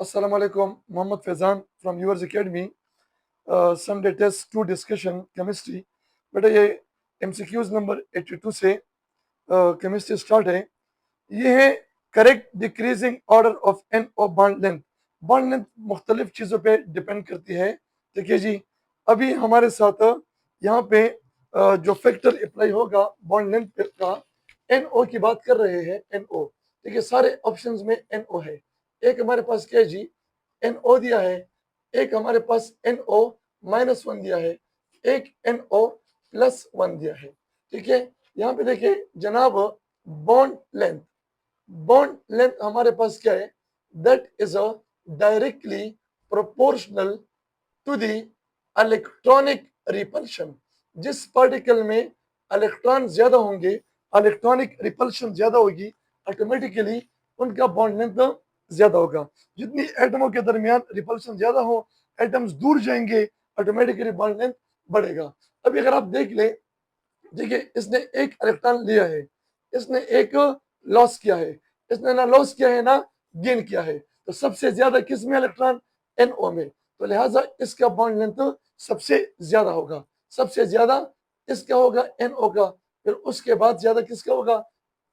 Assalamu alaikum, Muhammad Faizan from yours academy. Sunday test 2 discussion chemistry. बेटा ये MCQs number 82 से chemistry start है। ये है correct decreasing order of an of bond length. Bond length मुख्तलिफ चीज़ों पे डिपेंड करती है। देखिए जी, अभी हमारे साथ यहाँ पे जो फैक्टर अप्लाई होगा बॉन्ड लेंथ का, एन ओ की बात कर रहे हैं। एन ओ, देखिए सारे ऑप्शंस में एन ओ है। एक हमारे पास क्या है जी, एन ओ दिया है, एक हमारे पास एन ओ -1 दिया है, एक एन ओ +1 दिया है। ठीक है, यहाँ पे देखिए जनाब, बॉन्ड लेंथ, बॉन्ड लेंथ हमारे पास क्या है, that is a directly proportional to the electronic repulsion. जिस पार्टिकल में इलेक्ट्रॉन ज्यादा होंगे, इलेक्ट्रॉनिक रिपल्शन ज्यादा होगी, ऑटोमेटिकली उनका बॉन्ड लेंथ ज्यादा होगा। जितनी एटमों के दरमियान रिपल्शन ज्यादा हो, एटम्स दूर जाएंगे, ऑटोमेटिकली बॉन्ड लेंथ बढ़ेगा। अभी अगर आप देख ले, देखिए इसने एक इलेक्ट्रॉन लिया है, इसने एक लॉस किया है, इसने ना लॉस किया है ना गेन किया है, तो सबसे ज्यादा किस में इलेक्ट्रॉन, एनओ में, तो लिहाजा इसका बॉन्ड लेंथ सबसे ज्यादा होगा। सबसे ज्यादा इसका होगा एनओ का, फिर उसके बाद ज्यादा किसका होगा,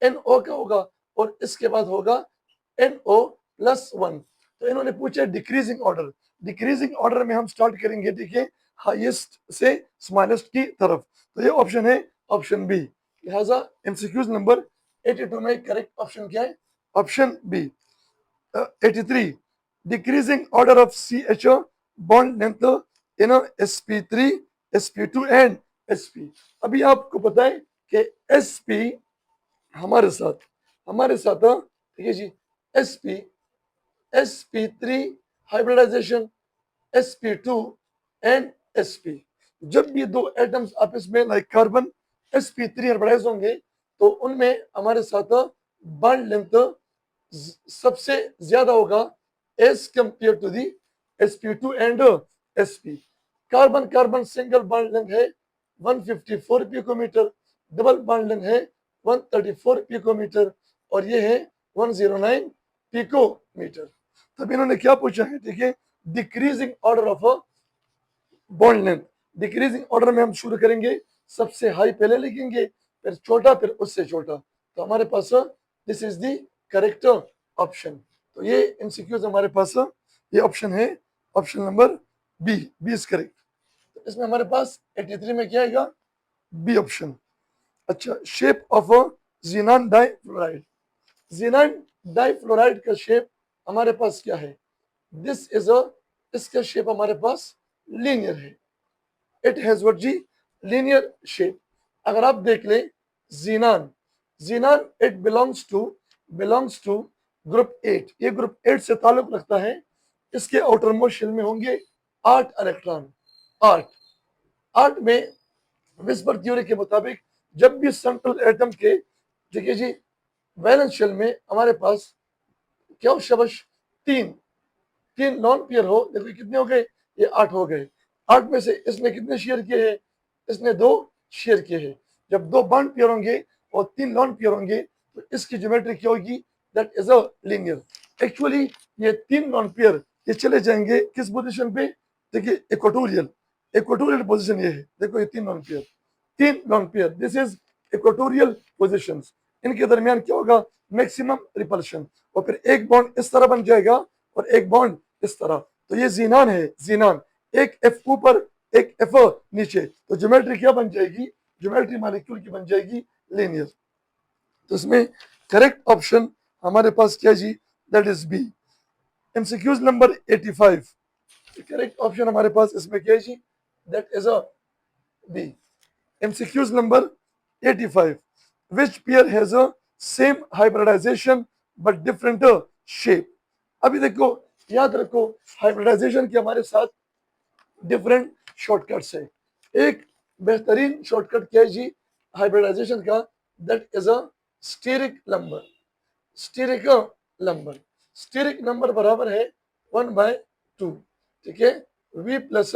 एनओ का होगा, और इसके बाद होगा NO+1। तो इन्होंने पूछा डिक्रीजिंग ऑर्डर। डिक्रीजिंग ऑर्डर में हम स्टार्ट करेंगे, देखिए हाईएस्ट से स्मॉलेस्ट की तरफ, तो ये ऑप्शन है ऑप्शन बी। लिहाजा एमसीक्यूज नंबर 82 में करेक्ट ऑप्शन क्या है, option B. 83, decreasing order of CHO bond length in sp3 sp2 and sp। अभी आपको पता है कि sp हमारे साथ ठीक है जी, sp3 hybridisation, sp2 and sp। जब ये दो एटम्स आपस में लाइक कार्बन sp3 हाइब्रिडाइज होंगे, तो उनमें हमारे साथ बॉन्ड लेंथ सबसे ज्यादा होगा as compare to the sp2 and sp। Carbon carbon single bond length है 154 पिकोमीटर, डबल बॉन्ड लेंथ है 134 पिकोमीटर, और ये है 109 पिकोमीटर। तब इन्होंने क्या पूछा है, देखिए decreasing order of bond length. Decreasing order में हम शुरू करेंगे, सबसे हाई पहले लिखेंगे, फिर छोटा, फिर उससे छोटा। तो हमारे पास this is the correct option. तो ये एमसीक्यूज हमारे पास ये ऑप्शन है, option number B, B is correct. तो इसमें हमारे पास 83 में क्या आएगा, बी ऑप्शन। अच्छा, shape of xenon difluoride. Xenon difluoride का शेप हमारे पास क्या है, दिस इज अ, इसका शेप हमारे पास लीनियर है। इट हैज व्हाट जी, लीनियर शेप। अगर आप देख लें xenon, xenon it belongs to group 8। ये ग्रुप 8 से ताल्लुक रखता है। इसके आउटर मोस्ट शेल में होंगे 8 इलेक्ट्रॉन, 8। 8 में विस्पर थ्योरी के मुताबिक जब भी सेंट्रल एटम के, देखिए जी, वैलेंस शेल में हमारे पास क्या हो, शबश, तीन, तीन नॉन पेयर हो, देखो कितने हो गए, ये 8 हो गए। 8 में से इसने कितने शेयर किए हैं, इसने 2 शेयर किए हैं। जब 2 बॉन्ड पेयर होंगे और 3 नॉन पेयर होंगे, तो इसकी ज्योमेट्री क्या होगी, that is a linear. Actually ये 3 नॉन पेयर ये चले जाएंगे किस पोजीशन पे, देखिए इक्वेटोरियल, इक्वेटोरियल पोजीशन ये है। देखो ये 3 non pair, 3 non pair, this is equatorial positions. इनके दरमियान क्या होगा, मैक्सिमम रिपल्शन, और फिर एक बॉन्ड इस तरह बन जाएगा और एक बॉन्ड इस तरह। तो ये जीनान है, जीनान, एक एफ ऊपर एक एफ नीचे, तो ज्योमेट्री क्या बन जाएगी, ज्योमेट्री मॉलिक्यूल की बन जाएगी लीनियर। तो इसमें करेक्ट ऑप्शन हमारे पास क्या जी, that is B. MCQs number 85, correct option हमारे पास इसमें क्या है जी, that is a B. MCQs number 85, which pair has a same hybridization but different shape। अभी देखो, याद रखो, हाइब्रिडाइजेशन के हमारे साथ डिफरेंट शॉर्टकट्स है। एक बेहतरीन शॉर्टकट क्या है जी हाइब्रिडाइजेशन का, that is a steric number. Steric number, steric number बराबर है 1/2। ठीक है, v plus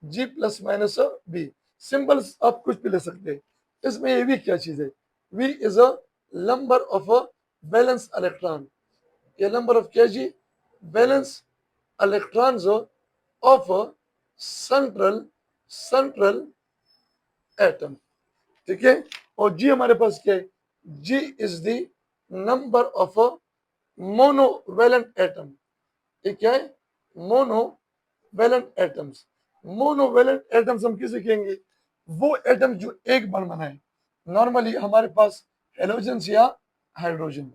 g plus minus B. Symbols आप कुछ भी ले सकते हैं। इसमें ये भी क्या चीज है, v is a number of a valence electron. ये नंबर ऑफ क्या जी, valence electrons of central atom, ठीक है। और जी हमारे पास क्या है, G is the number of monovalent atom. ये क्या है, मोनोवेलेंट एटम्स। मोनोवेलेंट एटम्स हम किसे कहेंगे, वो एटम जो एक बार बनाए। नॉर्मली हमारे पास हेलोजन या हाइड्रोजन।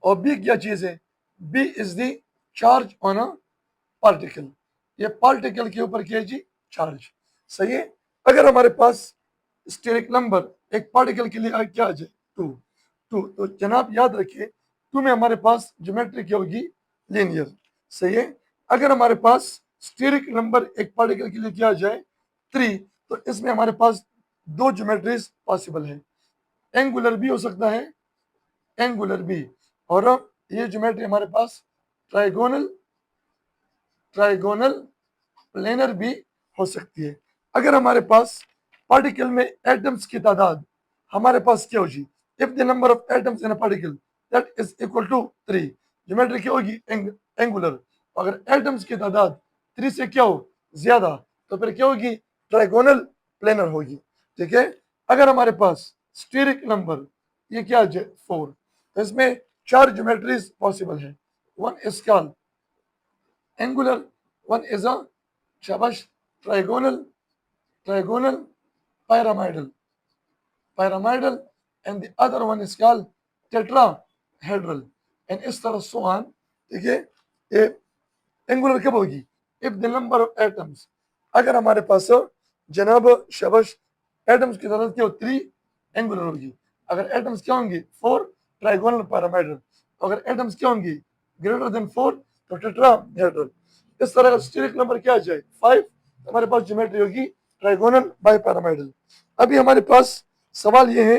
और बी क्या चीज है, B is the charge on a particle. ये पार्टिकल के ऊपर क्या है जी, चार्ज। सही है। अगर हमारे पास स्टेरिक नंबर एक पार्टिकल के लिए क्या आ जाए, टू। टू तो जनाब याद रखिए, टू में हमारे पास ज्योमेट्री क्या होगी, लीनियर। सही है। अगर हमारे पास स्टेरिक नंबर एक पार्टिकल के लिए क्या आ जाए, थ्री, तो इसमें हमारे पास दो ज्योमेट्रीज पॉसिबल है। एंगुलर भी हो सकता है, एंगुलर भी। और ये ज्योमेट्री हमारे पास ट्राइगोनल ट्राइगोनल प्लेनर भी हो सकती है। अगर हमारे पास पार्टिकल में एटम्स की तादाद हमारे पास क्या होगी, if the number of atoms in a particle that is equal to three, geometry क्या होगी, एंगुलर। अगर एटम्स की तादाद थ्री से क्या हो, ज्यादा, तो फिर क्या होगी, ट्राइगोनल प्लेनर होगी, ठीक है। अगर हमारे पास स्टेरिक नंबर ये क्या है, फोर, तो इसमें चार ज्योमेट्रीज पॉसिबल है। One is called angular, one is a shabash trigonal pyramidal, and the other one is called tetrahedral, and इस तरह so on, ठीक है। ये एंगुलर कब होगी, if the number of atoms, अगर हमारे पास जनाब शबश एटम्स की तादाद क्या हो, थ्री, एंगुलर होगी। अगर एटम्स क्या होंगी, फोर, ट्राइगोनल पैरामीटर। अगर एटम्स क्या होंगी, ग्रेटर देन फोर, तो टेट्राहेड्रल। इस तरह का स्टेरिक नंबर क्या आ जाए, फाइव, हमारे पास ज्योमेट्री होगी ट्राइगोनल बाई पैरामीडल। अभी हमारे पास सवाल ये है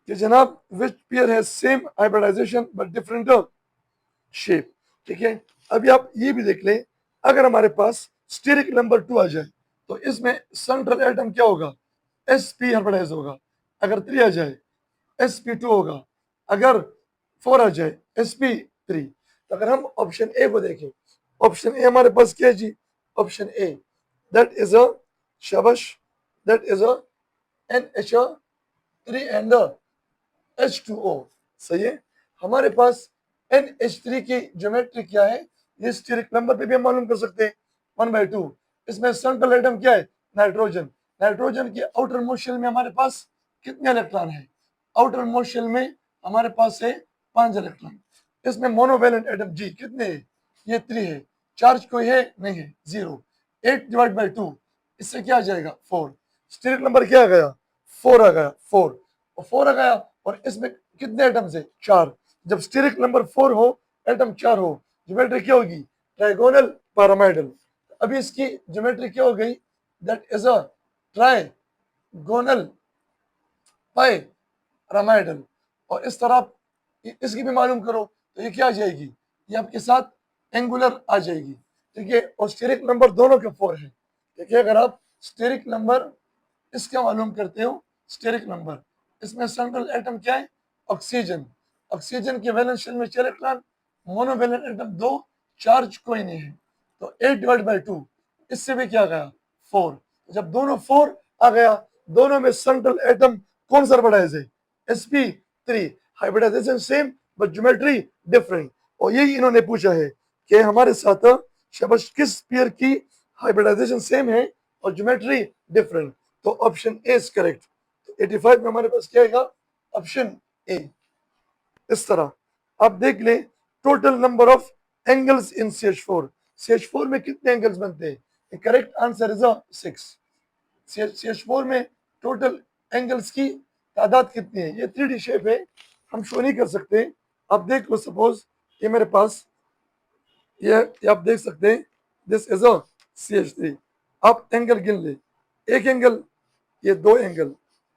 कि जनाब विच पेयर है same hybridization but different shape, ठीक है। अभी आप ये भी देख लें, अगर हमारे पास स्टेरिक नंबर टू आ जाए तो इसमें सेंट्रल एटम क्या होगा, एस पी हाइब्रिडाइज होगा। अगर थ्री आ जाए, एस पी टू होगा। अगर फोर आ जाए, एस पी थ्री। तो अगर हम ऑप्शन ए को देखें, ऑप्शन ए हमारे पास क्या है जी, option A that is a शबश, that is a NH three and H2O। सही है। हमारे पास NH3 की ज्योमेट्री क्या है, ये स्टेरिक नंबर पे भी हम मालूम कर सकते हैं, 1/2। इसमें सेंट्रल एटम क्या है, नाइट्रोजन। नाइट्रोजन के आउटर मोस्ट शेल में हमारे पास कितने इलेक्ट्रॉन है, आउटर मोस्ट शेल में हमारे पास है 5 इलेक्ट्रॉन। इसमें मोनोवेलेंट एटम जी कितने है, ये 3 है। चार्ज कोई है नहीं है, जीरो। 8/2, इससे क्या आ जाएगा, 4। स्टेरिक नंबर क्या आ गया, 4 आ गया, 4। और 4 आ गया, और इसमें कितने एटम्स है, चार। जब स्टेरिक नंबर 4 हो, एटम 4 हो, ज्योमेट्री क्या होगी, ट्राइगोनल पैरामाइडल। अभी इसकी ज्योमेट्री क्या हो गई, दैट इज अ ट्राइगोनल पैरामाइडल। और इस तरह आप इसकी भी मालूम करो, तो ये क्या आ जाएगी, ये आपके साथ एंगुलर आ जाएगी, ठीक है। और स्टेरिक नंबर दोनों के 4 है, ठीक है। अगर आप स्टेरिक नंबर इसका मालूम करते हो, स्टेरिक नंबर, इसमें सेंट्रल एटम क्या है, ऑक्सीजन। ऑक्सीजन के वैलेंस शेल में 4 इलेक्ट्रॉन, मोनोवेलेंट एटम दो, चार्ज कोई नहीं है। तो 8/2, इससे भी क्या गया, 4। जब दोनों 4 आ गया, दोनों में सेंट्रल एटम कौन सा हाइब्रिडाइज है, sp3। Hybridization same but geometry different. और यही इन्होंने पूछा है कि हमारे साथ शबश किस पेयर की हाइब्रिडाइजेशन सेम है और ज्योमेट्री डिफरेंट। तो ऑप्शन ए इज करेक्ट। 85 में हमारे पास क्या आएगा, ऑप्शन ए। इस तरह आप देख लें, total number of angles in CH4, CH4 में कितने एंगल्स बनते हैं, करेक्ट आंसर इज 6। CH4 में टोटल एंगल्स की तादाद कितनी है, ये 3D शेप है, हम शो नहीं कर सकते। आप देख लो, सपोज ये मेरे पास ये आप देख सकते हैं, दिस इज अ CH3। आप एंगल गिन ले, एक एंगल, ये दो एंगल,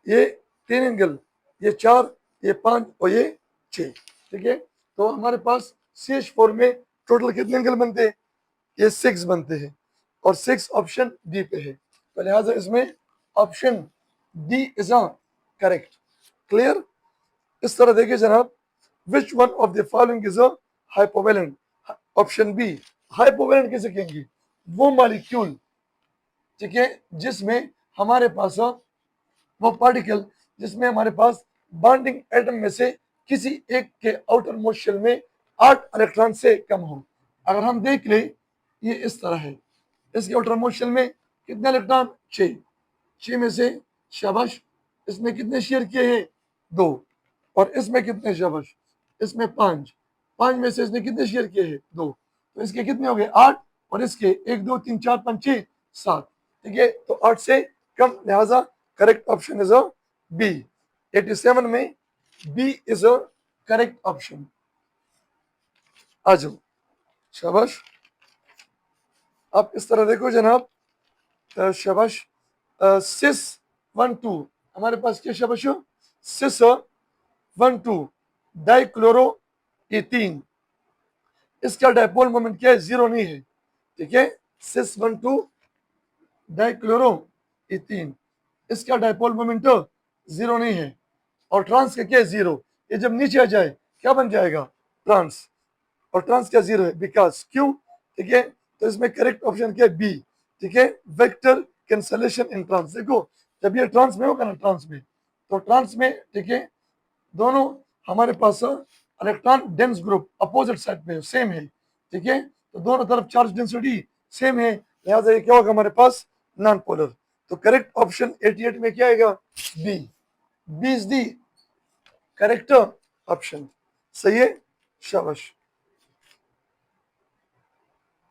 ये तीन एंगल, ये चार, ये पांच, और ये छह, ठीक है। तो हमारे पास CH4 में टोटल कितने एंगल बनते हैं, ये 6 बनते हैं, और 6 ऑप्शन डी पे है। तो लिहाजा इसमें option D is a correct. Clear. इस तरह देखिए जनाब, which one of the following is a hypovalent. Option B, hypovalent किसे कहेंगे? वो मॉलिक्यूल, ठीक है, जिसमें हमारे पास वो पार्टिकल जिसमें हमारे पास बॉन्डिंग एटम में से किसी एक के आउटर मोस्ट शेल में 8 इलेक्ट्रॉन से कम हो। अगर हम देख ले, ये इस तरह है, इसके आउटर मोस्ट शेल में कितने इलेक्ट्रॉन? 6, 6 में से शाबाश इसमें कितने शेयर किए हैं? 2। और इसमें कितने शाबाश? इसमें 5, 5 में से इसने कितने शेयर किए हैं? 2। तो इसके कितने हो गए? 8। और इसके 1 2 3 4 5 6 7, ठीक है, तो 8 से कम, लिहाजा correct option is a B. 87 में B is a correct option. आ जाओ, शाबाश, आप इस तरह देखो जनाब, शाबाश। सिस 1 2, हमारे पास क्या शाबाश? सिस 1 2 डाइक्लोरो एथीन, इसका डायपोल मोमेंट क्या है? 0 नहीं है, ठीक है। सिस 1 2 डाइक्लोरो एथीन, इसका डायपोल मोमेंट 0 नहीं है, और ट्रांस का क्या है? 0। ये जब नीचे आ जाए क्या बन जाएगा? ट्रांस। और ट्रांस क्या? 0 है, बिकॉज क्यों, ठीक है। तो इसमें करेक्ट ऑप्शन क्या है? बी, ठीक है, वेक्टर कैंसलेशन इन ट्रांस। देखो जब ये ट्रांस में होगा ना, ट्रांस में, तो ट्रांस में, ठीक है, दोनों हमारे पास electron dense group opposite side में सेम है, ठीक है, तो दोनों तरफ चार्ज डेंसिटी सेम है, लिहाजा ये क्या होगा हमारे पास? Non polar. तो करेक्ट ऑप्शन 88 में क्या आएगा? B. B is the correct option. सही है, शाबाश।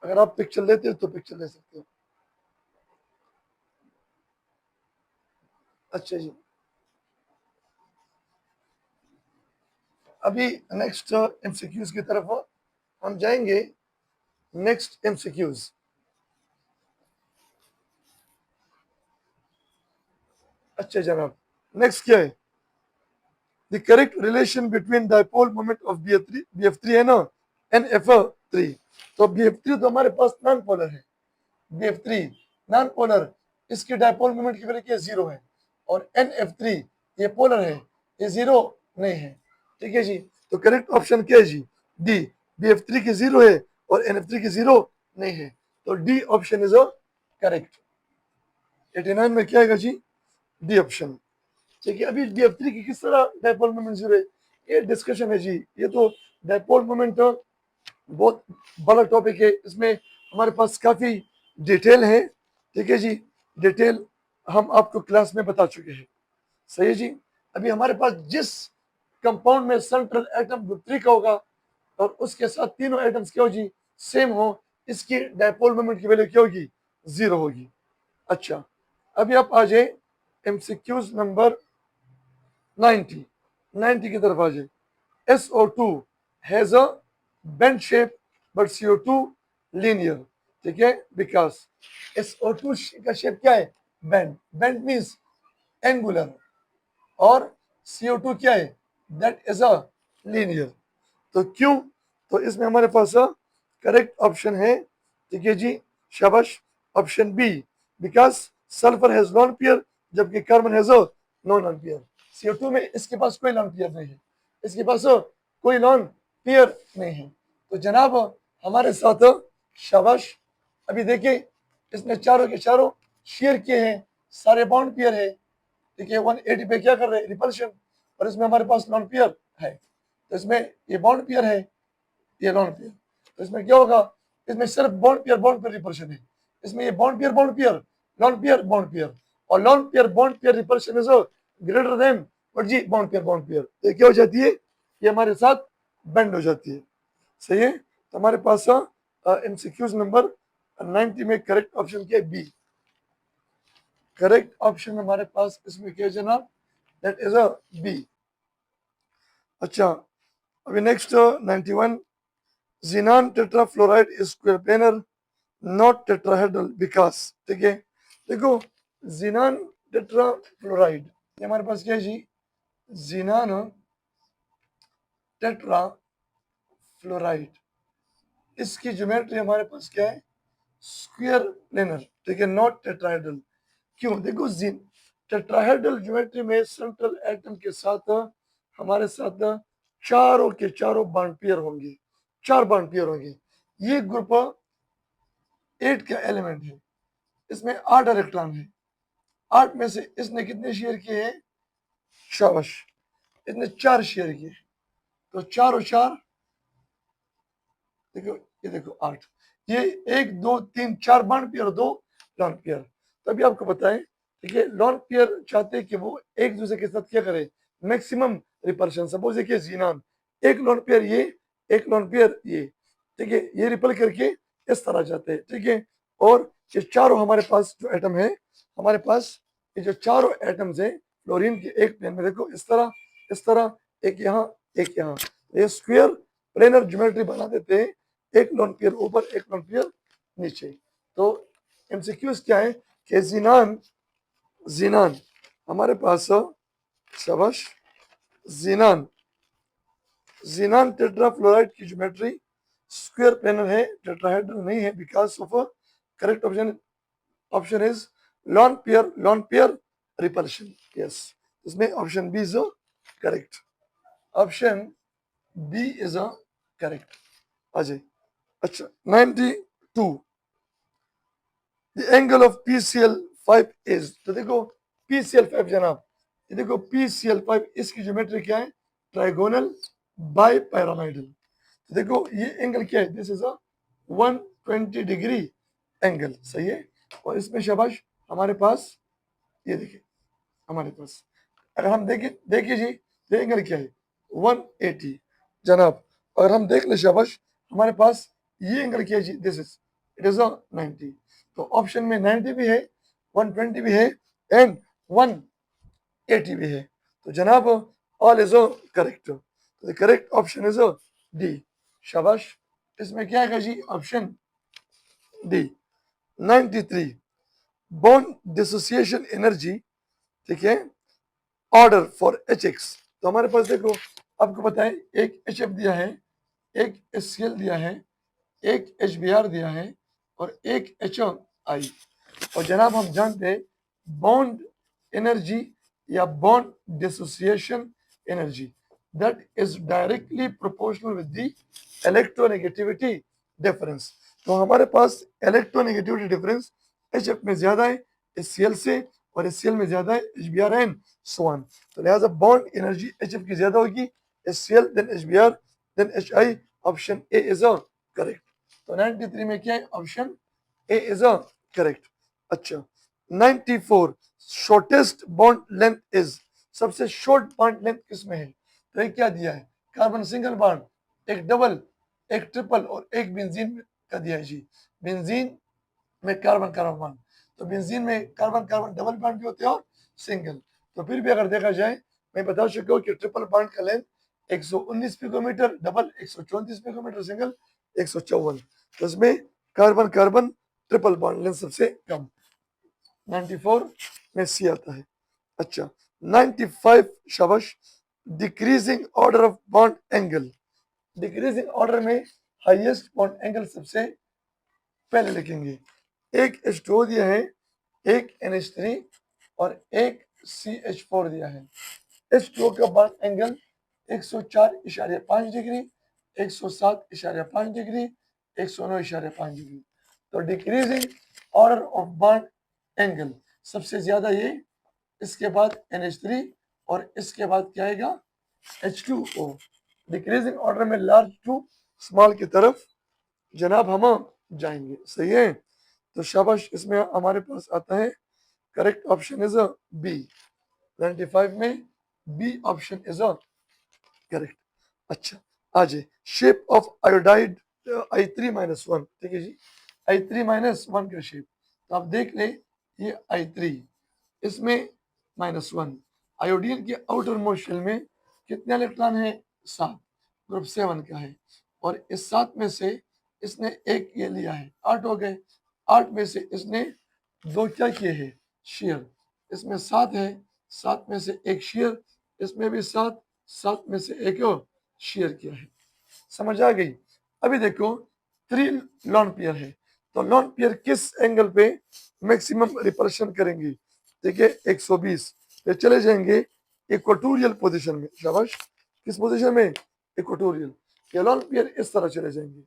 अगर आप पिक्चर लेते हो तो पिक्चर ले सकते हो। अच्छा जी, अभी नेक्स्ट एमसीक्यूज की तरफ हम जाएंगे। नेक्स्ट एमसीक्यूज, अच्छा जनाब, नेक्स्ट क्या है? The correct relation between dipole moment of BF3 है ना, NF3। तो BF3 तो हमारे पास नॉन पोलर है, BF3 नॉन पोलर, इसकी डायपोल मोमेंट की वैल्यू क्या? 0 है। और NF3 ये पोलर है, ये 0 नहीं है, ठीक है जी। तो करेक्ट ऑप्शन क्या है जी? डी। BF3 की 0 है और NF3 की 0 नहीं है, तो डी ऑप्शन इज करेक्ट। 89 में क्या आएगा जी? डी ऑप्शन, ठीक है। अभी BF3 की किस तरह डायपोल मोमेंट 0 है, ये डिस्कशन है जी। ये तो डायपोल मोमेंट बहुत बड़ा टॉपिक है, इसमें हमारे पास काफ़ी डिटेल है, ठीक है जी। डिटेल हम आपको क्लास में बता चुके हैं, सही है जी। अभी हमारे पास जिस कंपाउंड में सेंट्रल एटम ग्रुप 3 का होगा और उसके साथ तीनों एटम्स क्या हो जी? सेम हो, इसकी डायपोल मोमेंट की वैल्यू क्या होगी? 0 होगी। अच्छा, अभी आप आ जाए एमसीक्यूज नंबर 90 की तरफ आ जाए। SO2 has a bend shape but CO2 linear, ठीक है, बिकॉज SO2 का शेप क्या है? बेंड। बेंड मीन्स एंगुलर, और CO2 क्या है? That is a linear. तो क्यों? तो इसमें हमारे पास करेक्ट ऑप्शन है, ठीक है जी, शाबाश, option B, because sulphur has lone pair जबकि carbon has non lone pair. CO2 में इसके पास कोई लॉन पेयर नहीं है, इसके पास कोई लॉन पेयर नहीं है। तो जनाब हमारे साथ शाबाश, अभी देखिए इसने चारों के चारों शेयर किए हैं, सारे बॉन्ड पेयर है, ठीक है। 180 पे क्या कर रहे हैं? रिपल्शन। और इसमें हमारे पास लॉन पेयर है, तो इसमें ये बॉन्ड पेयर है, ये लॉन पेयर, तो इसमें क्या होगा? इसमें सिर्फ बॉन्ड पेयर रिपल्शन है, इसमें ये bond pair lone pair bond pair, और lone pair bond pair repulsion is greater than but जी बॉन्ड पेयर, तो ये क्या हो जाती है? ये हमारे साथ बेंड हो जाती है, सही है। तो हमारे पास एमसीक्यूज नंबर 90 में करेक्ट ऑप्शन क्या है? बी। करेक्ट ऑप्शन हमारे पास इसमें क्या है जनाब? That is a B. अच्छा, अभी next 91, xenon tetrafluoride is square planar not tetrahedral because, ठीक है। देखो xenon tetrafluoride, ये हमारे पास क्या है जी? xenon tetrafluoride, इसकी ज्योमेट्री हमारे पास क्या है? स्क्वायर प्लेनर, ठीक है, नॉट टेट्राहेड्रल। क्यों? देखो टेट्राहेड्रल ज्योमेट्री में सेंट्रल एटम के साथ हमारे साथ चारों के चारों बॉन्ड पेयर होंगे, 4 बॉन्ड पेयर होंगे। ये ग्रुप 8 का एलिमेंट है, इसमें 8 इलेक्ट्रॉन है, 8 में से इसने कितने शेयर किए हैं? शाबाश, इसने 4 शेयर किए, तो 4 और 4 देखो, ये देखो 8, ये 1 2 3 4 बॉन्ड पेयर और 2 लॉन पेयर। तभी आपको बताएं, देखिए लॉन पेयर चाहते हैं कि वो एक दूसरे के साथ क्या करे, मैक्सिमम रिपल्शन। सपोज देखिए जीनान, एक लॉन पेयर ये, एक लॉन पेयर ये, ठीक है, ये रिपल करके इस तरह जाते हैं, ठीक है। और ये चारों हमारे पास जो एटम है, हमारे पास ये जो चारों एटम्स है फ्लोरीन के एक प्लेन में, देखो इस तरह, इस तरह, एक यहाँ, एक यहाँ, ये स्क्वायर प्लेनर ज्योमेट्री बना देते हैं, एक लोन पेयर ऊपर, एक लोन पेयर नीचे। तो एमसीक्यूज क्या है कि जीनान, जीनान हमारे पास, शाबाश, जीनान, जीनान टेट्राफ्लोराइड की ज्योमेट्री स्क्वायर प्लेनर है, टेट्राहेड्रल नहीं है, because of correct option, option is lone pair, lone pair repulsion, yes, इसमें option B is correct, option B is correct. Ajay, अच्छा 92, the angle of PCl5 is, तो देखो PCl5 जनाब, ये देखो PCl5, इसकी ज्योमेट्री क्या है, ट्राइगोनल बाई पैरामाइडल। तो देखो ये एंगल क्या है, this is a 120 degree angle, सही है। और इसमें शाबाश हमारे पास, ये देखिए हमारे पास, अगर हम देखें, देखिए जी ये एंगल क्या है, 180 जनाब। अगर हम देख ले शाबाश, हमारे पास ये एंगल क्या है जी, दिस इज, इट इज 90। तो ऑप्शन में 90 भी है, 120 भी है एंड 180 भी है। तो जनाब ऑल इज करेक्ट, तो the correct option is D, शाबाश। इसमें क्या है जी, option D. 93, bond dissociation energy, ठीक है, ऑर्डर फॉर HX। तो हमारे पास देखो, आपको पता है एक HF दिया है, एक HCl दिया है, एक HBr दिया है और एक HI। और जनाब हम जानते हैं बॉन्ड एनर्जी या bond dissociation energy, that is directly proportional with the electronegativity difference. तो हमारे पास इलेक्ट्रोनेगेटिविटी डिफरेंस HF में ज्यादा है HCl से, और HCl में ज्यादा है HBr एंड सो ऑन। तो लिहाजा बॉन्ड एनर्जी HF की ज्यादा होगी, HCl then HBr then HI, option A is correct. तो 93 में क्या है, ऑप्शन ए इज करेक्ट। अच्छा 94, शॉर्टेस्ट बॉन्ड लेंथ इज, सबसे शॉर्ट बॉन्ड लेंथ किसमें है, तो ये क्या दिया है, कार्बन सिंगल बॉन्ड, एक डबल, एक ट्रिपल और एक बेंजीन का दिया है जी। बेंजीन में कार्बन कार्बन बॉन्ड, तो बेंजीन में कार्बन कार्बन डबल बॉन्ड भी होते हैं और सिंगल। तो फिर भी अगर देखा जाए, मैं बता चुका हूँ कि ट्रिपल बॉन्ड का length 119 picometer, double 134 picometer, single 154। तो इसमें carbon carbon triple bond length सबसे कम, 94 में सी आता है। अच्छा 95, शाबाश, decreasing order of bond angle, decreasing order में हाईएस्ट बॉन्ड एंगल सबसे पहले लिखेंगे। एक H2O दिया है, एक NH3 और एक CH4 दिया है। H2O का bond angle 104.5 degree, 107.5 degree, 109.5 degree. तो decreasing order of bond angle सबसे ज्यादा ये, इसके बाद NH3 और इसके बाद क्या आएगा, H2O। डिक्रीजिंग ऑर्डर में लार्ज टू स्मॉल की तरफ जनाब हम जाएंगे, सही है। तो शाबाश, इसमें हमारे पास आता है करेक्ट ऑप्शन इज बी, 95 में बी ऑप्शन इज करेक्ट। अच्छा आज शेप ऑफ आयोडाइड I3-1, ठीक है जी, I3-1 का शेप, तो आप देख ले ये I3, इसमें -1, आयोडीन के आउटर मोस्ट शेल में कितने इलेक्ट्रॉन है, 7, ग्रुप 7 का है। और इस 7 में से इसने एक ये लिया है, 8 हो गए, 8 में से इसने 2 क्या किए हैं, शेयर, इसमें 7 है, 7 में से एक शेयर, इसमें भी 7, 7 में से एक और शेयर किया है। समझ आ गई। अभी देखो 3 लॉन पेयर है, तो लॉन पेयर किस एंगल पे मैक्सिमम रिपल्शन करेंगे, देखिए 120 पे चले जाएंगे इक्वेटोरियल पोजीशन में, शाबाश, किस पोजीशन में, इक्वेटोरियल। ये लॉन पेयर इस तरह चले जाएंगे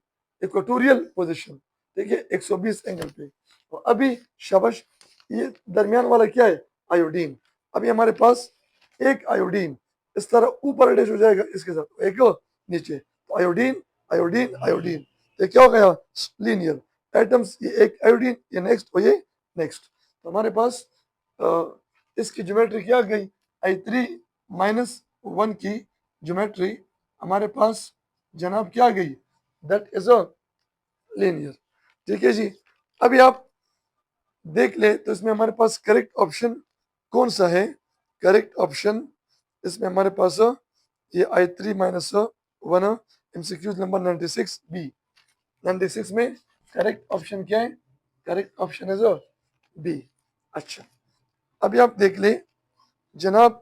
इक्वेटोरियल पोजीशन, ठीक है, 120 एंगल पे। तो अभी शाबाश, ये दरमियान वाला क्या है, आयोडीन। अभी हमारे पास एक आयोडीन इस तरह ऊपर अटैच हो जाएगा इसके साथ, एक नीचे, तो आयोडीन आयोडीन आयोडीन, तो क्या हो गया, लीनियर एटम्स, ये एक आयोडीन, ये नेक्स्ट और ये नेक्स्ट। तो हमारे पास इसकी ज्योमेट्री क्या गई, I3-1 की ज्योमेट्री हमारे पास जनाब क्या गई, दैट इज अ लीनियर, ठीक है जी। अभी आप देख ले तो इसमें हमारे पास करेक्ट ऑप्शन कौन सा है, करेक्ट ऑप्शन इसमें हमारे पास ये I3-1 एमसीक्यूज नंबर 96 बी, 96 में करेक्ट ऑप्शन क्या है, करेक्ट ऑप्शन इज बी। अच्छा, अभी आप देख ले जनाब,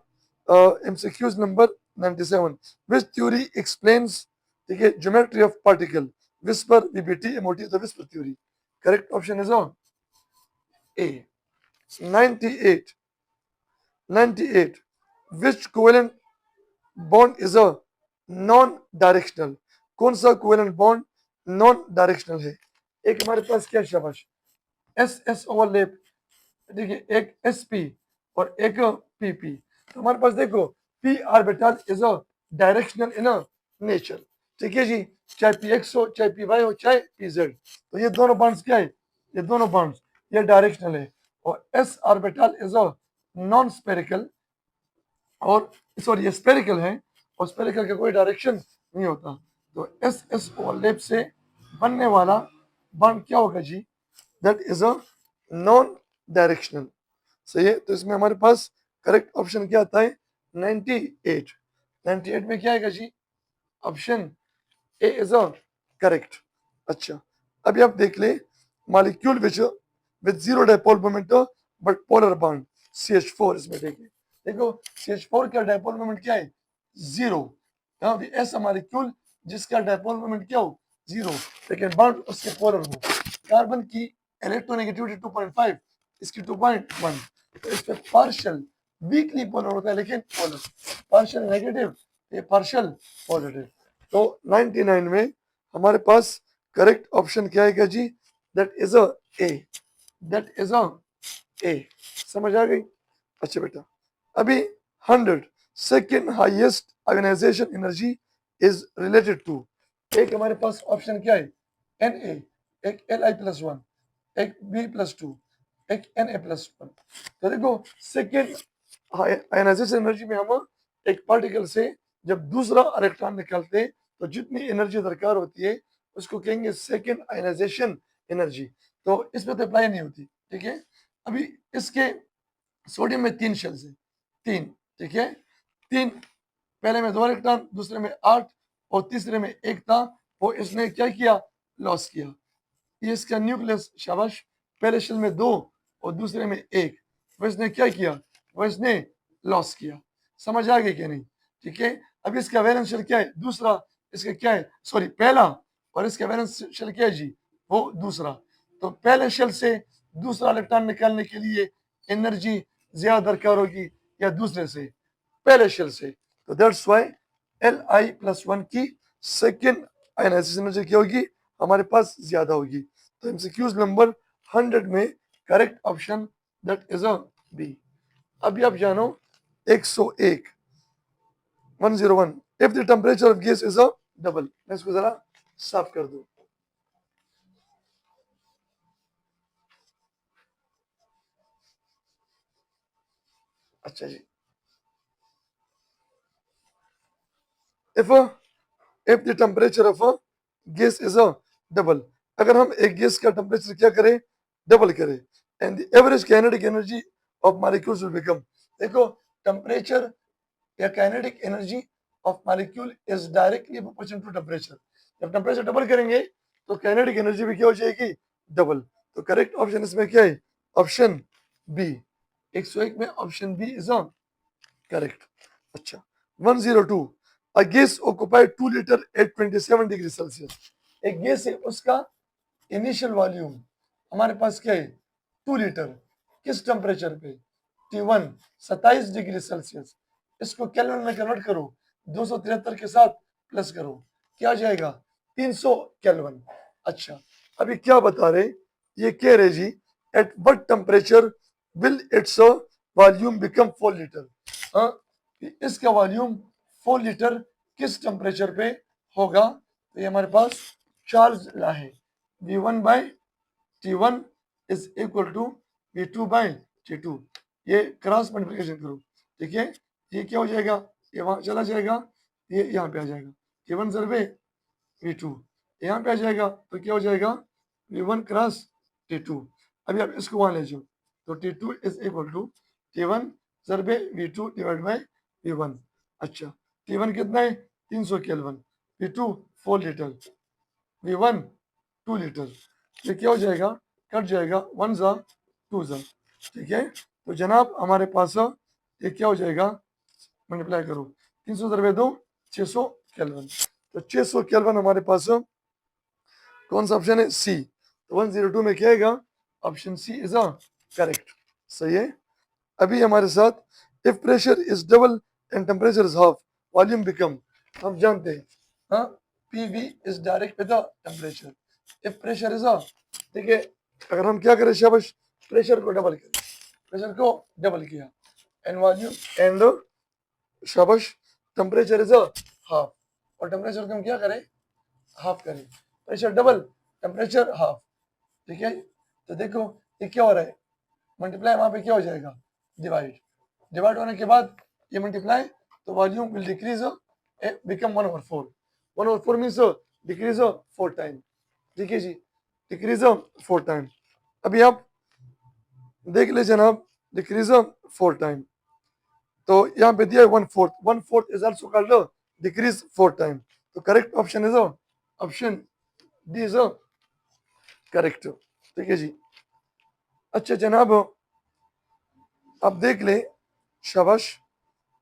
एमसीक्यूज नंबर 97, विच थ्योरी एक्सप्लेन्स, ठीक है, geometry of particle, whisper, VBT, MOT, the whisper theory. Correct option is a. 98, 98, which covalent bond is a non directional, कौन सा कोवेलेंट बॉन्ड नॉन डायरेक्शनल है। एक हमारे पास क्या, शाबाश, एस एस ओवरलैप, ठीक है, एक एस पी और एक पी पी। तो हमारे पास देखो P orbital is a directional in a nature, ठीक है जी, चाहे पी एक्स हो, चाहे पी वाई हो, चाहे पी जेड। तो ये दोनों बॉन्ड्स क्या है, ये दोनों बॉन्ड्स ये डायरेक्शनल है। और S orbital is a non spherical, और सॉरी ये स्पेरिकल है, और स्पेरिकल का कोई डायरेक्शन नहीं होता। तो एस एस ओवरलैप से बनने वाला बॉन्ड क्या होगा जी, that is a non directional, सही है। तो इसमें हमारे पास करेक्ट ऑप्शन क्या आता है, 98, 98 में क्या आएगा जी, option A is a correct. अच्छा, अभी आप देख ले molecule which with zero dipole moment but polar bond, CH4, इसमें देखिए, देखो CH4 का डायपोल मोमेंट क्या है, जीरो। ऐसा मॉलिक्यूल जिसका डायपोल मोमेंट क्या हो, जीरो, लेकिन बॉन्ड उसके पोलर हो। कार्बन की इलेक्ट्रोनेगेटिविटी 2.5, इसकी 2.1, तो इस पे पार्शियल वीकली पोलर होता है, लेकिन पोलर, पार्शियल नेगेटिव, ये पार्शियल पॉजिटिव। तो 99 में हमारे पास करेक्ट ऑप्शन क्या आएगा जी, that is a A, that is a A. समझ आ गई। अच्छा बेटा, अभी 100 second highest organisation energy is related to, एक हमारे पास ऑप्शन क्या है, Na, एक Li+1, एक B+2, एक Na+1। तो देखो सेकेंड आयनाइजेशन एनर्जी में हम एक पार्टिकल से जब दूसरा इलेक्ट्रॉन निकालते हैं तो जितनी एनर्जी दरकार होती है उसको कहेंगे सेकेंड आयनाइजेशन एनर्जी। तो इस पे तो अप्लाई नहीं होती, ठीक है। अभी इसके सोडियम में 3 शेल्स है, 3, ठीक है, 3, पहले में 2 इलेक्ट्रॉन, दूसरे में 8 और तीसरे में 1 था, वो इसने क्या किया, लॉस किया। ये इसका न्यूक्लियस, शाबाश, पहले शेल में 2 और दूसरे में 1, वो इसने क्या किया, वो इसने लॉस किया। समझ आ गई कि नहीं, ठीक है। अब इसका वैलेंस शेल क्या है, दूसरा, इसका क्या है, सॉरी पहला, और इसका वैलेंस शेल क्या है जी, वो दूसरा। तो पहले शेल से दूसरा इलेक्ट्रॉन निकालने के लिए एनर्जी ज्यादा दरकार होगी या दूसरे से, पहले शेल से। तो दैट्स वाई Li+1 की सेकेंड आयनाइजेशन एनर्जी क्या होगी, हमारे पास ज्यादा होगी। तो एमसीक्यूज नंबर 100 में correct option that is a B. अभी आप जानो 101, 101, if the temperature of gas is a double, मैं इसको जरा साफ कर दूं। अच्छा जी, if if the temperature of a gas is a double, अगर हम एक गैस का टेम्परेचर क्या करें, डबल करें, and the average kinetic energy of molecules will become, देखो टेम्परेचर या kinetic energy of molecule is directly proportional to temperature. जब टेम्परेचर डबल करेंगे तो काइनेटिक एनर्जी भी क्या हो जाएगी, डबल। तो करेक्ट ऑप्शन इसमें क्या है, ऑप्शन बी, 101 में ऑप्शन बी इज करेक्ट। अच्छा, 102, a gas occupied 2 litre at 27 degree Celsius, एक गैस है उसका इनिशियल वॉल्यूम हमारे पास क्या है, 2 लीटर, किस टेम्परेचर पे, T1, 27 डिग्री सेल्सियस। इसको केल्विन में कन्वर्ट करो, 273 के साथ प्लस करो, क्या आ जाएगा, 300 केल्विन। अच्छा, अभी क्या बता रहे, ये कह रहे जी at what temperature will its volume become 4 litre. हाँ, इसका वॉल्यूम 4 लीटर किस टेम्परेचर पे होगा। तो ये हमारे पास चार्ज ला है, V1 by T1 is equal to V2 by T2। ये क्रॉस मल्टीप्लिकेशन करो, ठीक है, ये क्या हो जाएगा, ये वहां चला जाएगा, ये यहाँ पे आ जाएगा, T1 सर्वे V2 यहाँ पे आ जाएगा, तो क्या हो जाएगा V1 क्रॉस T2। अभी आप इसको वहां ले जाओ, तो T2 is equal to T1 सर्वे V2 डिवाइड बाई V1। अच्छा, T1 कितना है 300 kelvin, V2 4 litre, V1 2 litre. ये क्या हो जाएगा, कट जाएगा, 1 जा 2 जा, ठीक है। तो जनाब हमारे पास ये क्या हो जाएगा, मल्टीप्लाई करो, 300 सर्वे 2 600 केल्विन। तो 600 केल्विन हमारे पास कौन सा ऑप्शन है, सी। तो 102 में क्या आएगा, option C is a correct, सही है। अभी हमारे साथ if pressure is double and temperature is half volume become, हम जानते हैं, हाँ, PV is direct with the temperature, if pressure is half, ठीक है। अगर हम क्या करें शाबाश, प्रेशर को डबल करें, प्रेशर को डबल किया एंड वॉल्यूम एंड शाबाश टेम्परेचर इज हाफ, और टेम्परेचर को हम क्या करें, हाफ करें, प्रेशर डबल टेम्परेचर हाफ, ठीक है। तो देखो ये क्या हो रहा है, मल्टीप्लाई वहां पे क्या हो जाएगा, डिवाइड, डिवाइड होने के बाद ये मल्टीप्लाई, तो volume will decrease become 1/4, 1/4 means decrease 4 time, ठीक है जी, डिक्रीज 4 टाइम। अभी आप देख ले जनाब, डिक्रीज 4 टाइम, तो यहाँ पे दिया है 1/4, 1/4 is also called decrease 4 time. तो correct option is option D is correct, ठीक है जी। अच्छा जनाब, आप देख ले, शाबाश,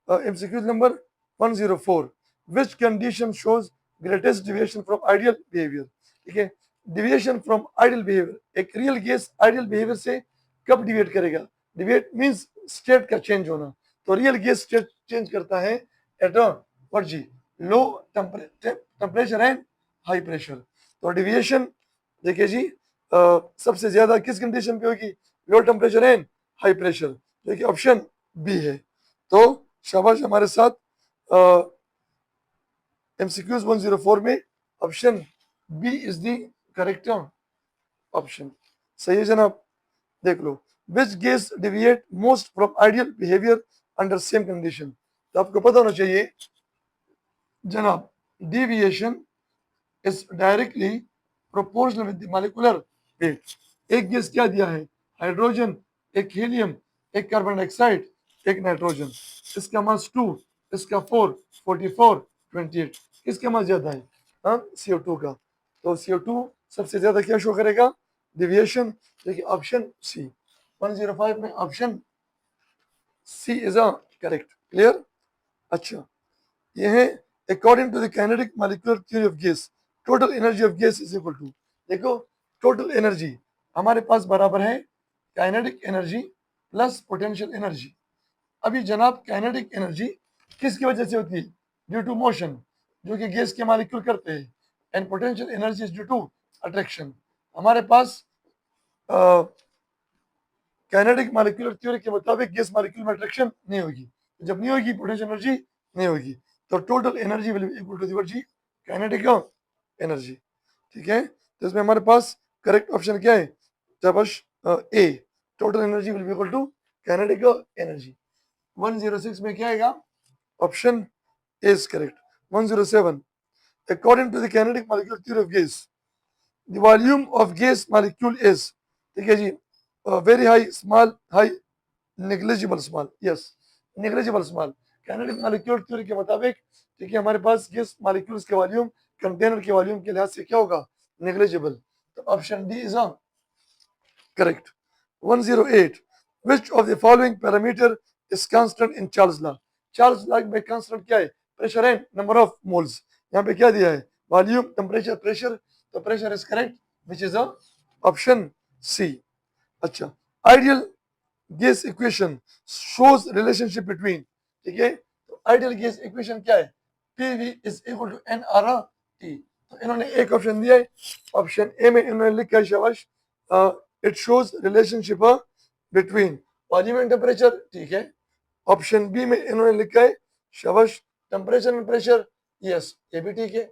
MCQ number 104, which condition shows greatest deviation from ideal behaviour, ठीक है। डिविएशन फ्रॉम आइडियल बिहेवियर, एक रियल गैस आइडियल बिहेवियर से कब डिविएट करेगा, डिविएट मींस स्टेट का चेंज होना, तो रियल गैस स्टेट चेंज करता है एट व्हाट जी, लो टेम्परेचर एंड हाई प्रेशर। तो डिविएशन देखिए जी, सबसे ज्यादा किस कंडीशन पे होगी, लो टेम्परेचर एंड हाई प्रेशर, जो कि ऑप्शन बी है। तो शाबाश, हमारे साथ एमसीक्यूज 104 में option B is the correct option, सही है जनाब। देख लो, which gas deviate most from ideal behaviour under same condition, तो आपको पता होना चाहिए जनाब, deviation is directly proportional with the molecular weight. एक गैस क्या दिया है, हाइड्रोजन, एक हीलियम, एक कार्बन डाइऑक्साइड, एक नाइट्रोजन, इसका मास 2, इसका 4, 44, 28, किसका मास ज्यादा है, हाँ, CO2 का। तो CO2 सबसे ज्यादा क्या शो करेगा, डिविएशन, देखिए ऑप्शन सी, 105 में option C is a correct, clear. अच्छा, ये है according to the kinetic molecular theory of gas, total energy of gas is equal to, देखो टोटल एनर्जी हमारे पास बराबर है kinetic energy plus potential energy. अभी जनाब काइनेटिक एनर्जी किसकी वजह से होती है, ड्यू टू मोशन, जो कि गैस के मॉलिक्यूल करते हैं, and potential energy is due to attraction. हमारे पास काइनेटिक मॉलिक्यूलर थ्योरी के मुताबिक गैस मॉलिक्यूल में अट्रैक्शन नहीं होगी, जब नहीं होगी पोटेंशियल एनर्जी नहीं होगी, तो total energy will be equal to the जी काइनेटिक एनर्जी, ठीक है। तो इसमें हमारे पास करेक्ट ऑप्शन क्या है, जबश A, total energy will be equal to kinetic energy. 106 में क्या आएगा, option A is correct. 107, according to the kinetic molecular theory of gas, the volume of gas molecule is, ठीक है जी, very high, small, high, negligible small, yes, negligible small. Kinetic molecular theory के मुताबिक, ठीक है, हमारे पास गैस मॉलिक्यूल्स के वॉल्यूम कंटेनर के वॉल्यूम के लिहाज से क्या होगा, नेग्लिजिबल। तो option D is correct. 108, which of the following parameter is constant in Charles law, Charles law में कांस्टेंट क्या है, pressure and number of moles. यहाँ पे क्या दिया है, वॉल्यूम, टेम्परेचर, प्रेशर, तो pressure is correct, which is option C. अच्छा, ideal gas equation shows relationship between, ठीक है, तो आइडियल गैस इक्वेशन क्या है, PV is equal to N R T, तो इन्होंने एक ऑप्शन दिया है, ऑप्शन ए में इन्होंने लिखा है शाबाश, it shows relationship between volume and temperature, ठीक है। ऑप्शन बी में इन्होंने लिखा है शाबाश टेम्परेचर एंड प्रेशर, यस ये भी ठीक है।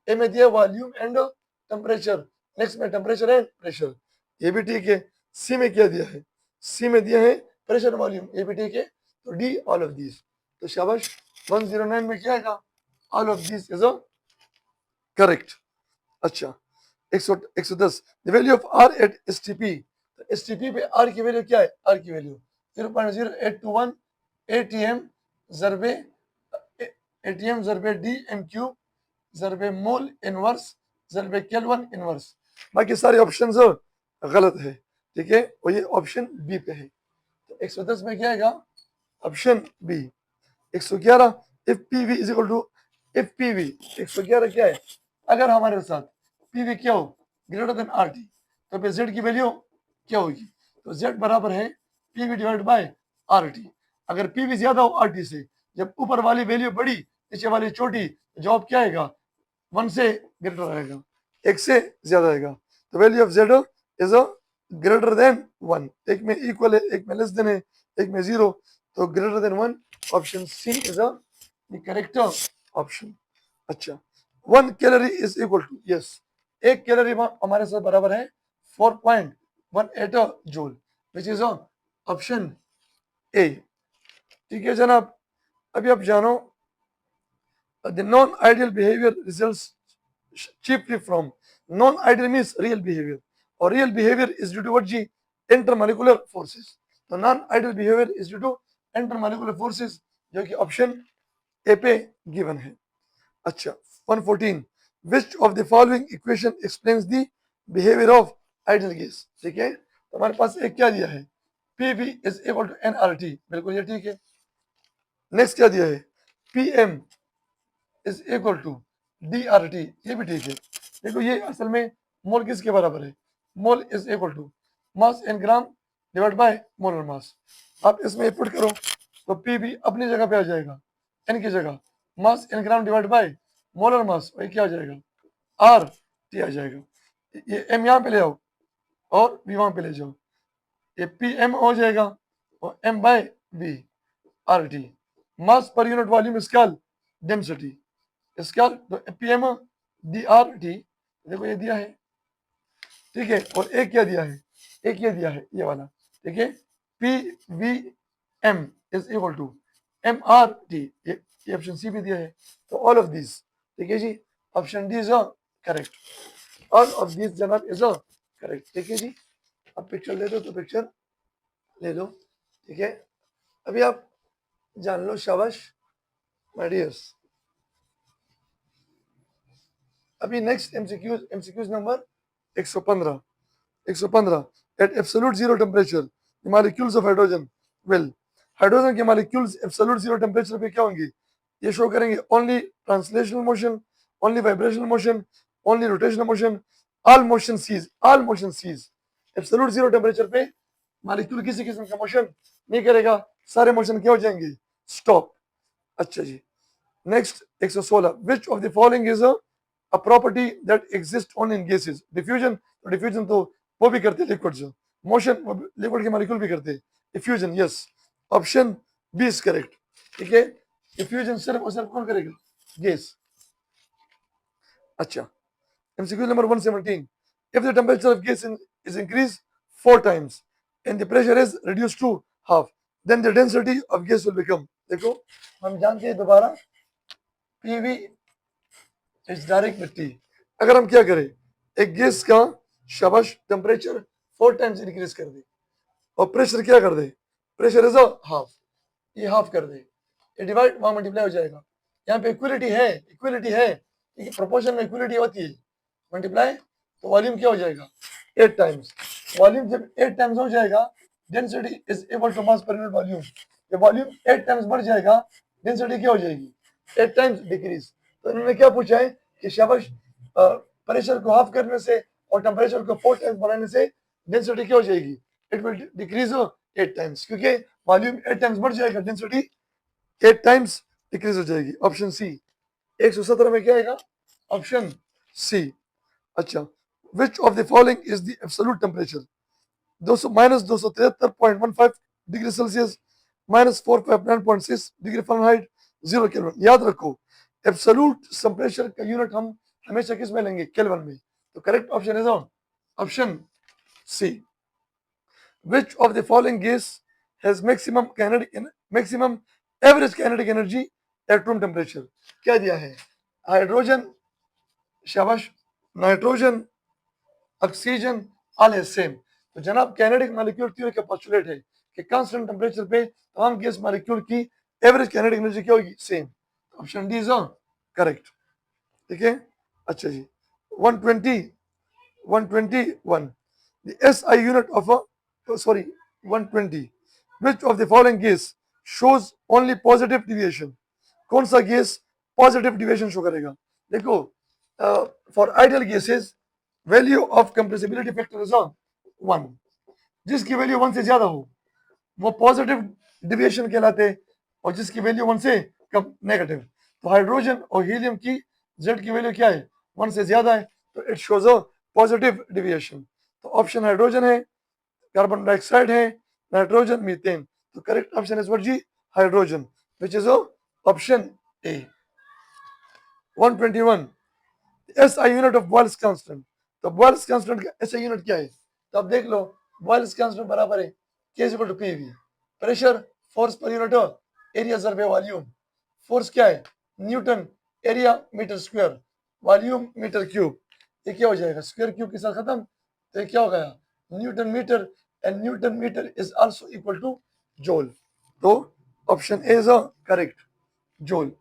ए में दिया वॉल्यूम एंड टेम्परेचर, नेक्स्ट में टेम्परेचर एंड प्रेशर, ये भी ठीक है। सी में क्या दिया है, सी में दिया है प्रेशर वॉल्यूम, ये भी ठीक है। तो डी ऑल ऑफ दिस, तो शाबाश 109 में क्या आएगा, all of this is correct. अच्छा 110 the value of R at STP, तो एसटीपी पे आर की वैल्यू क्या है, आर की वैल्यू 0.0821 एटीएम जरबे एटीएम जरबे डी एम क्यूब जरबे मोल इनवर्स जरबे केल्विन इनवर्स। बाकी सारे ऑप्शंस गलत है, ठीक है, और ये ऑप्शन बी पे है। तो 110 में क्या आएगा, option B. 111 if PV is equal to, if PV 111 क्या है, अगर हमारे साथ पीवी क्या हो ग्रेटर देन आर टी, तो फिर जेड की वैल्यू क्या होगी, तो जेड बराबर है PV divide by R T. अगर पीवी ज्यादा हो आर टी से, जब ऊपर वाली वैल्यू बड़ी नीचे वाली छोटी, तो जवाब क्या आएगा, 1 से ग्रेटर आएगा, 1 से ज्यादा आएगा। तो value of Z is greater than 1, एक में इक्वल है, एक में लेस देन है, एक में 0, तो greater than 1, option C is the correct option. अच्छा 1 calorie is equal to, yes, एक कैलोरी हमारे साथ बराबर है 4.18 joule, which is option A. ठीक है जनाब, अभी आप जानो the non-ideal behavior results chiefly from, non-ideal means real behavior, or real behavior is due to what ji, intermolecular forces, तो non-ideal behavior is due to intermolecular forces, जो कि option A पे गिवन है। अच्छा 114 which of the following equation explains the behavior of ideal gas, ठीक है, तो हमारे पास एक क्या दिया है, PV is equal to nRT, बिल्कुल ये ठीक है। नेक्स्ट क्या दिया है, PM is equal to d R T, ये भी ठीक है। देखो ये असल में मोल किसके बराबर है, mole is equal to mass in gram divide by molar mass. आप इसमें पुट करो तो पी भी अपनी जगह पे आ जाएगा, एन की जगह mass in gram divide by molar mass, वही क्या आ जाएगा, आर टी आ जाएगा। ये एम यहाँ पे ले आओ और बी वहाँ पे ले जाओ, ये पी एम हो जाएगा और M by B R T. Mass पर यूनिट वॉल्यूम स्केल डेंसिटी इसका, तो पीएम डी आर टी, देखो ये दिया है, ठीक है, और एक क्या दिया है, एक ये दिया है ये वाला, ठीक है, P V M is equal to M R T, ये ऑप्शन सी भी दिया है। तो ऑल ऑफ दिस, ठीक है जी, option D is correct, all of this जनाब इज करेक्ट, ठीक है जी। अब पिक्चर ले दो तो पिक्चर ले लो, ठीक है, अभी आप जान लो शाबाश माय डियर्स। अभी next MCQs number 115 at absolute zero temperature molecules of hydrogen will, hydrogen के मॉलिक्यूल्स एब्सोल्यूट जीरो टेम्परेचर पे क्या होंगे, ये शो करेंगे only translational motion, only vibrational motion, only rotational motion, all motion cease, all motion cease. Absolute zero temperature पे molecule किसी किस्म का मोशन नहीं करेगा, सारे मोशन क्या हो जाएंगे, स्टॉप। अच्छा जी, next 116 which of the following is a property that exists only in gases, diffusion, तो diffusion तो वो भी करते हैं लिक्विड, जो मोशन लिक्विड के मॉलिक्यूल भी करते हैं, diffusion yes, option B is correct, ठीक है, diffusion सिर्फ और सिर्फ कौन करेगा, गैस। अच्छा MCQ number 117 if the temperature of gas is increased 4 times and the pressure is reduced to half then the density of gas will become, देखो हम जानते हैं दोबारा PV is direct with T, अगर हम क्या करें, एक गैस का शाबाश टेम्परेचर 4 टाइम्स इंक्रीज कर दे और प्रेशर क्या कर दे, प्रेशर इज हाफ, ये हाफ कर दे, ये डिवाइड वहां मल्टीप्लाई हो जाएगा, यहाँ पे इक्वलिटी है, इक्वलिटी है, प्रोपोर्शन में इक्वलिटी होती है, मल्टीप्लाई तो वॉल्यूम क्या हो जाएगा 8 टाइम्स, वॉल्यूम जब 8 टाइम्स हो जाएगा density is equal to mass पर यूनिट वॉल्यूम, जब वॉल्यूम 8 टाइम्स बढ़ जाएगा डेंसिटी क्या हो जाएगी 8 टाइम्स डिक्रीज। तो इन्होंने क्या पूछा है कि शाबाश प्रेशर को हाफ करने से और टेम्परेचर को 4 टाइम्स बढ़ाने से डेंसिटी क्या हो जाएगी, इट विल डिक्रीज 8 टाइम्स, क्योंकि वॉल्यूम 8 टाइम्स बढ़ जाएगा डेंसिटी 8 टाइम्स डिक्रीज हो जाएगी, ऑप्शन सी। 117 में क्या आएगा, ऑप्शन सी। अच्छा, विच of the following is the absolute temperature? 200 minus 273.15 degree Celsius, minus 459.6 degree Fahrenheit, 0 kelvin. याद रखो, एब्सोल्यूट टेम्परेचर का यूनिट हम हमेशा किस में लेंगे? केल्विन में। तो correct option is option C. Which of the following gas has maximum average kinetic energy at room temperature? क्या दिया है? हाइड्रोजन, शाबाश, नाइट्रोजन, ऑक्सीजन, ऑल है सेम। तो जनाब कैनेडिक मॉलिक्यूल थ्योरी का पोस्टुलेट है कि कांस्टेंट टेम्परेचर पे तमाम गैस मॉलिक्यूल की एवरेज कैनेडिक एनर्जी क्या होगी? Same. Option D is correct. ठीक है, अच्छा जी। 120 121, the SI unit of a, sorry, 120, which of the following gas shows only positive deviation? कौन सा गैस पॉजिटिव डिविएशन शो करेगा? देखो, for ideal gases value of compressibility factor is 1, जिसकी value 1 से ज्यादा हो वो पॉजिटिव डिविएशन कहलाते हैं, और जिसकी वैल्यू 1 से कम नेगेटिव। तो हाइड्रोजन और हीलियम की जेड की वैल्यू क्या है? 1 से ज्यादा है, तो it shows a positive deviation. तो ऑप्शन हाइड्रोजन है, कार्बन डाइऑक्साइड है, नाइट्रोजन, मीथेन। तो करेक्ट ऑप्शन इज व्हाट जी? Hydrogen, which is option A. 121, SI unit of Boyle's constant. तो बॉयल्स कांस्टेंट का एसआई यूनिट क्या है? तो अब देख लो, बॉयल्स कांस्टेंट बराबर है K is equal to PV. Pressure, force per unit area सर्वे वॉल्यूम। फोर्स क्या है? Newton, area metre square, volume metre cube. ये क्या हो जाएगा? स्क्वायर क्यूब के साथ खत्म, तो ये क्या हो गया? Newton metre, and newton metre is also equal to joule. तो option A is correct, joule.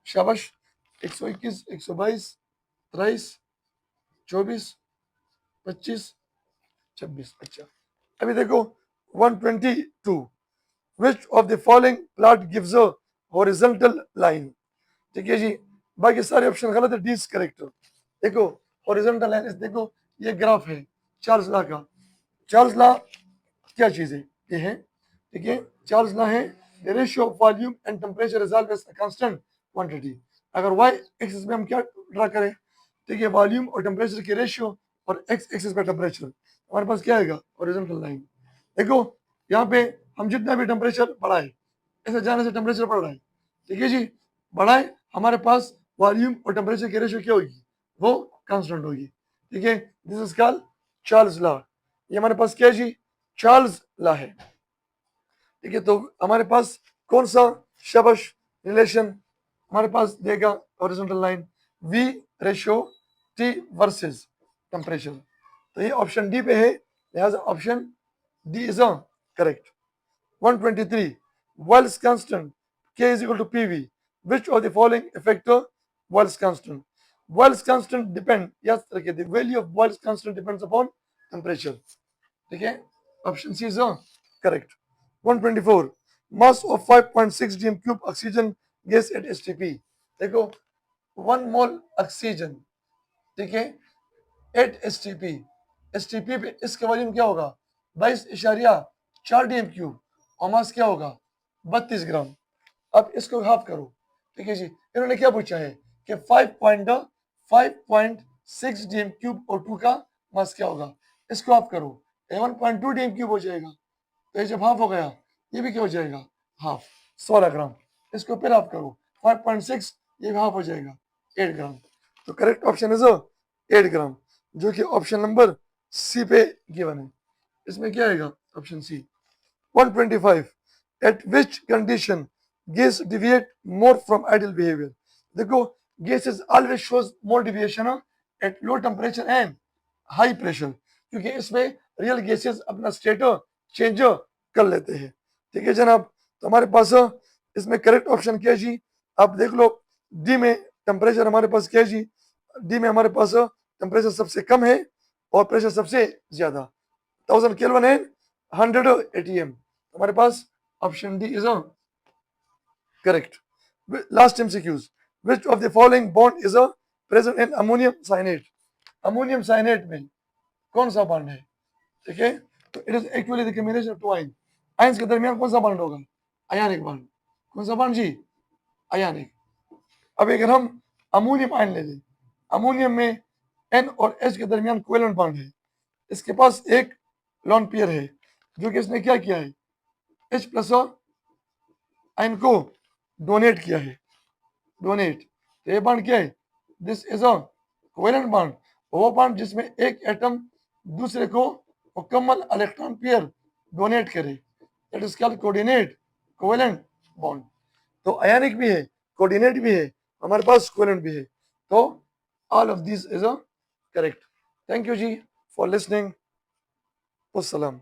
शाबाश। 121, 122, 23, 24, 25, 26। अच्छा, अभी देखो 122, विच of the following plot gives a horizontal line? ठीक है जी, बाकी सारे ऑप्शन गलत है, डी इज करेक्ट। देखो हॉरिजॉन्टल लाइन, देखो ये ग्राफ है चार्ल्स लॉ का। चार्ल्स लॉ क्या चीज है? ये है, ठीक है, चार्ल्स लॉ है the ratio of volume and temperature is always a constant quantity. अगर वाई एक्सिस में हम क्या ड्रा करें? ठीक है, वॉल्यूम और टेम्परेचर की रेशियो, और एक्स एक्सिस पे टेम्परेचर, हमारे पास क्या आएगा? Horizontal line. देखो यहाँ पे हम जितना भी टेम्परेचर बढ़ाए, ऐसे जाने से टेम्परेचर बढ़ रहा है, ठीक है जी, बढ़ाए, हमारे पास वॉल्यूम और टेम्परेचर की रेशियो क्या होगी? वो कांस्टेंट होगी। ठीक है, this is called Charles law. ये हमारे पास क्या है जी? चार्ल्स लॉ है। ठीक है, तो हमारे पास कौन सा शब्द रिलेशन हमारे पास देगा? Horizontal line, V ratio T versus temperature. तो ये ऑप्शन डी पे है, लिहाजा option D is correct. 123, Wells constant K is equal to PV. Which of the following affect Wells constant? Wells constant depend, yes, okay, the value of Wells constant depends upon temperature. ठीक है, option C is correct. 124, mass of 5.6 dm cube oxygen gas at STP। देखो 1 मोल oxygen, ठीक है, eight STP, STP पे इसका volume क्या होगा? 22.4 DM cube, और मास क्या होगा? 32 ग्राम। अब इसको हाफ करो, ठीक है जी, इन्होंने क्या पूछा है कि 5.6 डीएम क्यूब और 2 का मास क्या होगा? इसको हाफ करो, 1.2 डीएम क्यूब हो जाएगा। तो ये जब हाफ हो गया, ये भी क्या हो जाएगा? हाफ, 16 ग्राम। इसको फिर हाफ करो, 5.6, ये भी हाफ हो जाएगा, 8 ग्राम। तो करेक्ट ऑप्शन इज 8 ग्राम, जो कि ऑप्शन नंबर सी पे गिवन है। इसमें क्या आएगा? Option C. 125, at which condition gas deviate more from ideal behaviour? देखो gases always shows more deviation at low temperature and high pressure, क्योंकि इसमें रियल गैसेस अपना स्टेट चेंज कर लेते हैं। ठीक है जनाब, तो हमारे पास इसमें करेक्ट ऑप्शन क्या है जी? आप देख लो, डी में टेम्परेचर हमारे पास क्या है जी? डी में हमारे पास टेम्परेचर सबसे कम है और प्रेशर सबसे ज्यादा, 1000 केल्विन एंड 100 atm। हमारे पास option D is correct. Last MCQs, which of the following bond is present in ammonium cyanate? Ammonium cyanate में कौन सा बॉन्ड है? ठीक है, तो it is actually the combination of two ion. Ions के दरमियान कौन सा बॉन्ड होगा? Ionic bond. कौन सा बॉन्ड जी? आयनिक। अब अगर हम अमोनियम आयन ले लें, अमोनियम में N और H के दरमियान कोवेलेंट बॉन्ड है, इसके पास एक लॉन पेयर है जो कि इसने क्या किया है, H प्लस आयन को डोनेट किया है, डोनेट। तो ये बॉन्ड क्या है, this is a covalent bond, वो बॉन्ड जिसमें एक एटम दूसरे को मुकम्मल इलेक्ट्रॉन पेयर डोनेट करे, that is called coordinate covalent bond. तो आयनिक भी है, कोऑर्डिनेट भी है, हमारे पास कोवेलेंट भी है। तो all of this is a correct. Thank you जी फॉर लिसनिंग। अस्सलाम।